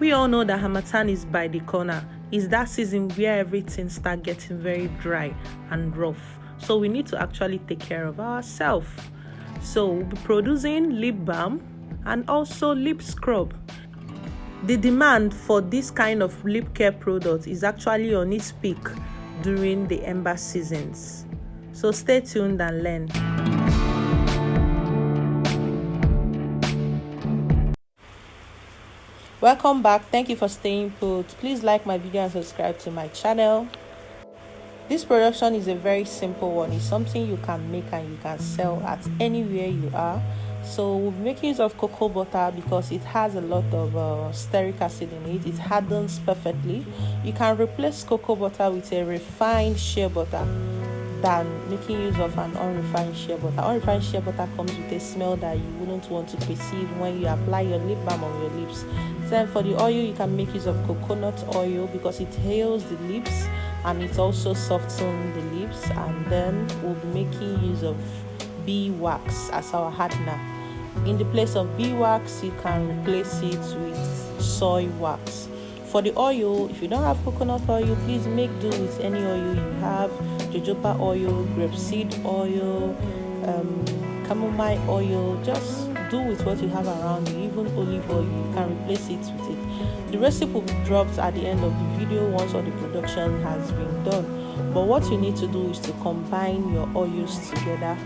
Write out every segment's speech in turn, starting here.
We all know that Harmattan is by the corner. It's that season where everything starts getting very dry and rough. So we need to actually take care of ourselves. So we'll be producing lip balm and also lip scrub. The demand for this kind of lip care product is actually on its peak during the ember seasons. So stay tuned and learn. Welcome back. Thank you for staying put. Please like my video and subscribe to my channel. This production is a very simple one. It's something you can make and you can sell at anywhere you are. So we'll be making use of cocoa butter because it has a lot of stearic acid in it. It hardens perfectly. You can replace cocoa butter with a refined shea butter than making use of an unrefined shea butter. Unrefined shea butter comes with a smell that you wouldn't want to perceive when you apply your lip balm on your lips. Then for the oil, you can make use of coconut oil because it heals the lips and it also softens the lips. And then we'll be making use of beeswax as our hardener. In the place of beeswax, you can replace it with soy wax. For the oil, if you don't have coconut oil, please make do with any oil you have: jojoba oil, grapeseed oil, chamomile oil. Just do with what you have around you. Even olive oil, you can replace it with it. The recipe will be dropped at the end of the video once all the production has been done. But what you need to do is to combine your oils together: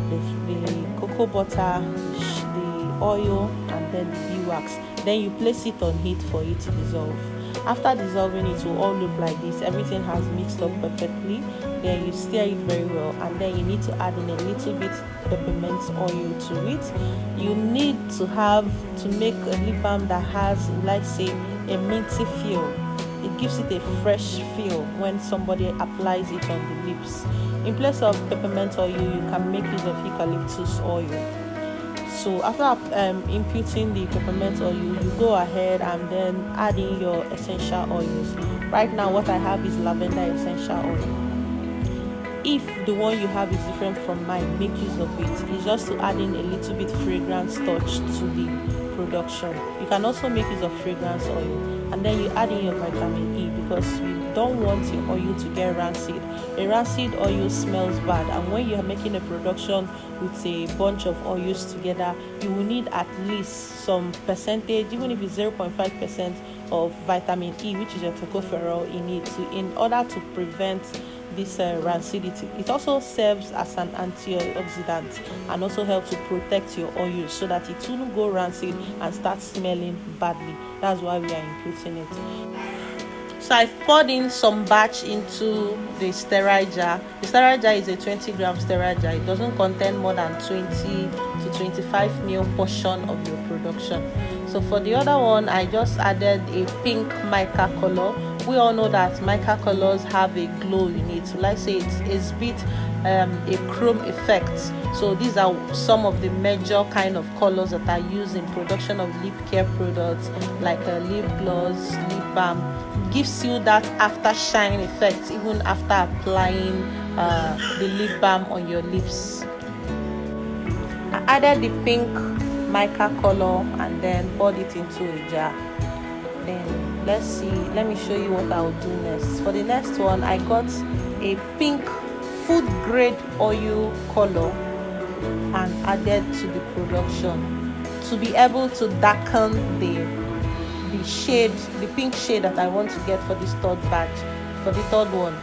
the cocoa butter, the oil, and then the beeswax. Then you place it on heat for it to dissolve. After dissolving, it will all look like this. Everything has mixed up perfectly. Then you stir it very well, and then you need to add in a little bit peppermint oil to it. You need to make a lip balm that has, let's say, a minty feel. It gives it a fresh feel when somebody applies it on the lips. In place of peppermint oil, you can make use of eucalyptus oil. So after imputing the peppermint oil, you go ahead and then add in your essential oils. Right now what I have is lavender essential oil. If the one you have is different from mine, make use of it. It's just to add in a little bit fragrance touch to the production. You can also make use of fragrance oil, and then you add in your vitamin E because you don't want your oil to get rancid. A rancid oil smells bad, and when you're making a production with a bunch of oils together, you will need at least some percentage, even if it's 0.5% of vitamin E, which is your tocopherol, in it in order to prevent this rancidity. It also serves as an antioxidant and also helps to protect your oils so that it won't go rancid and start smelling badly. That's why we are including it. So I've poured in some batch into the sterile jar. The sterile jar is a 20-gram sterile jar. It doesn't contain more than 20 to 25 ml portion of your production. So for the other one, I just added a pink mica color. We all know that mica colors have a glow in it. So let's say it's a bit a chrome effect. So these are some of the major kind of colors that are used in production of lip care products like lip gloss, lip balm. Gives you that after shine effect even after applying the lip balm on your lips. I added the pink mica color and then poured it into a jar. Then let me show you what I'll do next. For the next one, I got a pink food grade oil color and added to the production to be able to darken the shade, the pink shade that I want to get for this third batch, for the third one.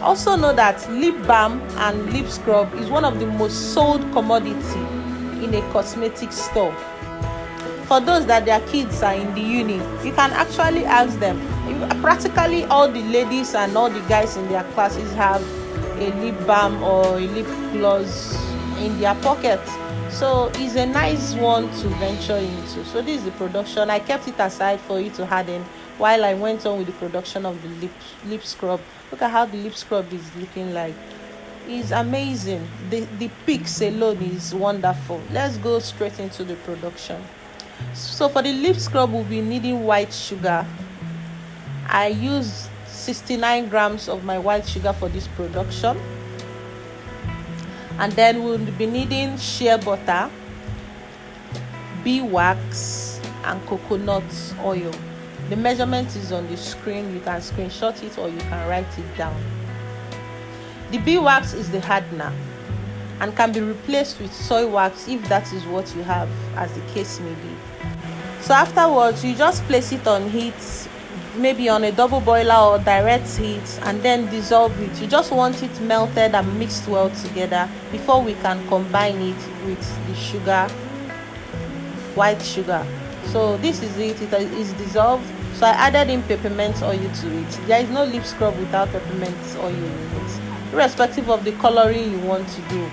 Also know that lip balm and lip scrub is one of the most sold commodity in a cosmetic store. For those that their kids are in the uni, you can actually ask them. Practically all the ladies and all the guys in their classes have a lip balm or a lip gloss in their pocket. So it's a nice one to venture into. So this is the production. I kept it aside for you to harden while I went on with the production of the lip scrub. Look at how the lip scrub is looking like. It's amazing. The peaks alone is wonderful. Let's go straight into the production. So for the lip scrub, we'll be needing white sugar. I use 69 grams of my white sugar for this production. And then we'll be needing shea butter, beeswax, and coconut oil. The measurement is on the screen. You can screenshot it or you can write it down. The beeswax is the hardener and can be replaced with soy wax if that is what you have, as the case may be. So afterwards, you just place it on heat, maybe on a double boiler or direct heat, and then dissolve it. You just want it melted and mixed well together before we can combine it with the sugar, white sugar. So this is it. It is dissolved. So I added in peppermint oil to it. There is no lip scrub without peppermint oil in it, irrespective of the coloring you want to do.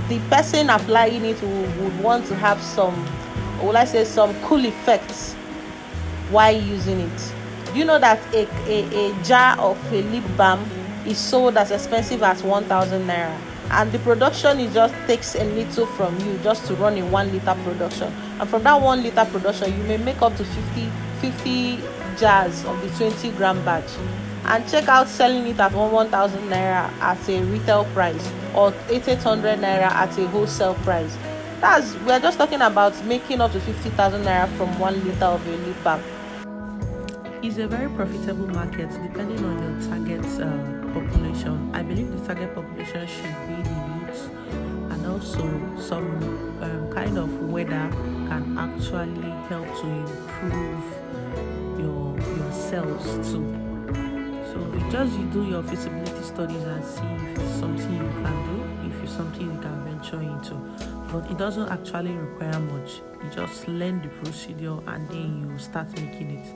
The person applying it would want to have some, or will I say, some cool effects while using it. Do you know that a jar of a lip balm is sold as expensive as 1,000 naira, and the production is just takes a little from you just to run a 1 liter production, and from that 1 liter production you may make up to 50 jars of the 20-gram batch, and check out selling it at 1,000 naira at a retail price or 800 naira at a wholesale price. We're just talking about making up to 50,000 naira from 1 liter of a lip balm. It's a very profitable market depending on your target population. I believe the target population should be the youth, and also some kind of weather can actually help to improve your cells too. So you do your feasibility studies and see if it's something you can do, if it's something you can venture into. But it doesn't actually require much. You just learn the procedure and then you start making it.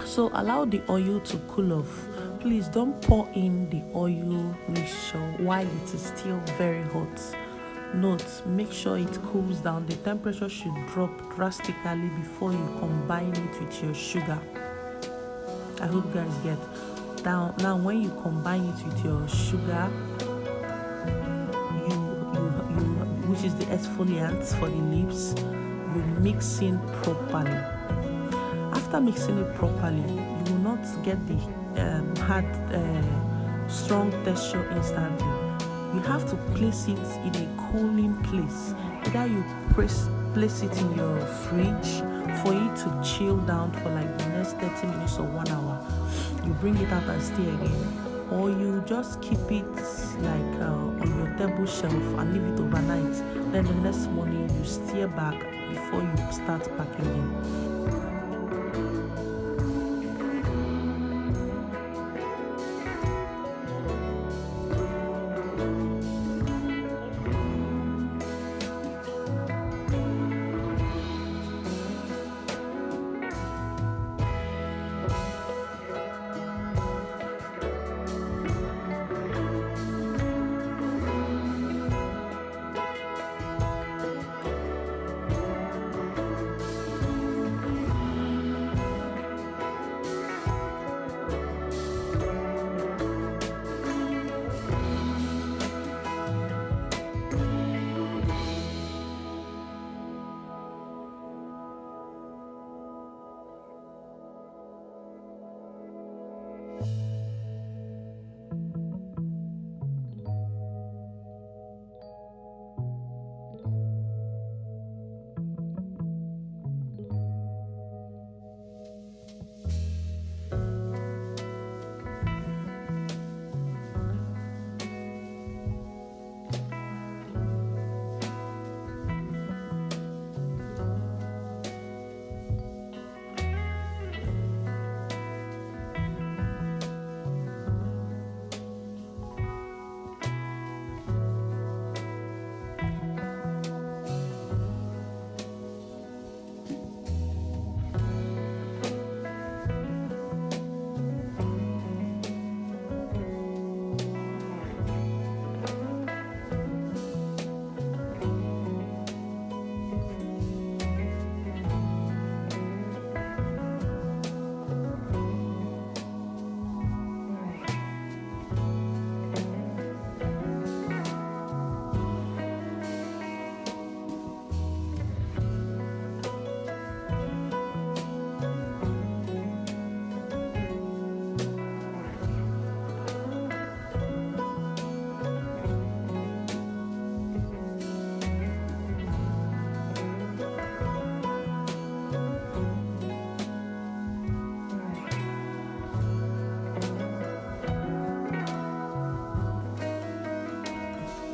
So allow the oil to cool off. Please don't pour in the oil mixture while it is still very hot. Note, make sure it cools down. The temperature should drop drastically before you combine it with your sugar. I hope you guys get. Now when you combine it with your sugar, you which is the exfoliant for the lips, you mix in properly. After mixing it properly, you will not get the hard, strong texture instantly. You have to place it in a cooling place. Either you place it in your fridge for it to chill down for like the next 30 minutes or 1 hour. You bring it out and stay again, or you just keep it like on your table shelf and leave it overnight. Then the next morning you stir back before you start packaging.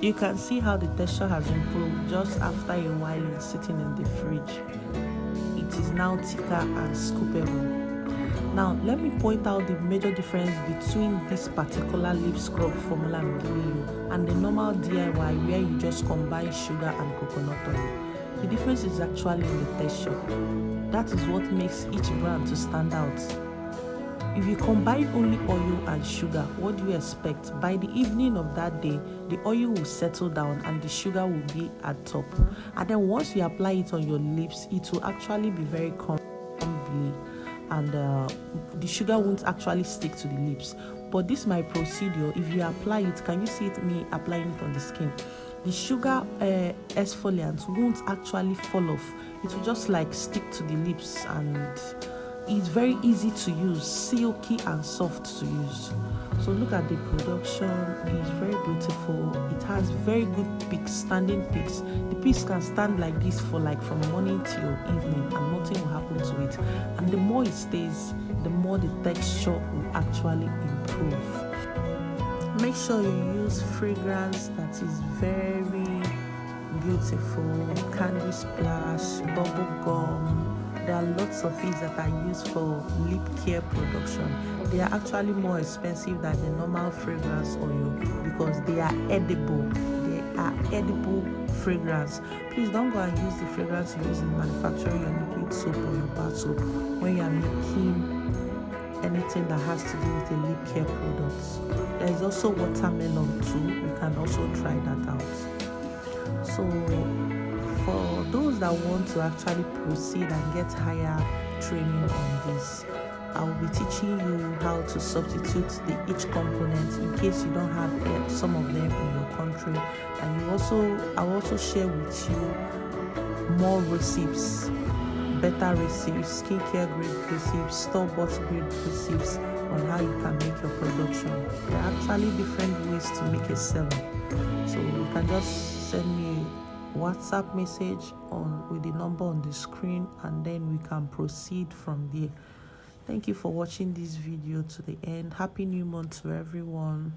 You can see how the texture has improved just after a while in sitting in the fridge. It is now thicker and scoopable. Now, let me point out the major difference between this particular lip scrub formula I'm giving you and the normal DIY where you just combine sugar and coconut oil. The difference is actually in the texture. That is what makes each brand to stand out. If you combine only oil and sugar, what do you expect? By the evening of that day, the oil will settle down and the sugar will be at top. And then once you apply it on your lips, it will actually be very crumbly, and the sugar won't actually stick to the lips. But this my procedure. If you apply it, can you see it me applying it on the skin? The sugar exfoliant won't actually fall off. It will just like stick to the lips, and it's very easy to use, silky and soft to use. So look at the production. It's very beautiful. It has very good peaks, standing peaks. The peaks can stand like this for like from morning till evening and nothing will happen to it. And the more it stays, the more the texture will actually improve. Make sure you use fragrance that is very beautiful. Candy splash, bubble gum. There are lots of things that are used for lip care production. They are actually more expensive than the normal fragrance oil because they are edible. They are edible fragrance. Please don't go and use the fragrance you use in manufacturing your liquid soap or your bar soap when you are making anything that has to do with the lip care products. There is also watermelon too. You can also try that out. So for those that want to actually proceed and get higher training on this, I will be teaching you how to substitute each component in case you don't have some of them in your country. And I will also share with you more recipes, better recipes, skincare grade recipes, store-bought grade recipes on how you can make your production. There are actually different ways to make a serum. So you can just send me a WhatsApp message with the number on the screen, and then we can proceed from there. Thank you for watching this video to the end. Happy new month to everyone.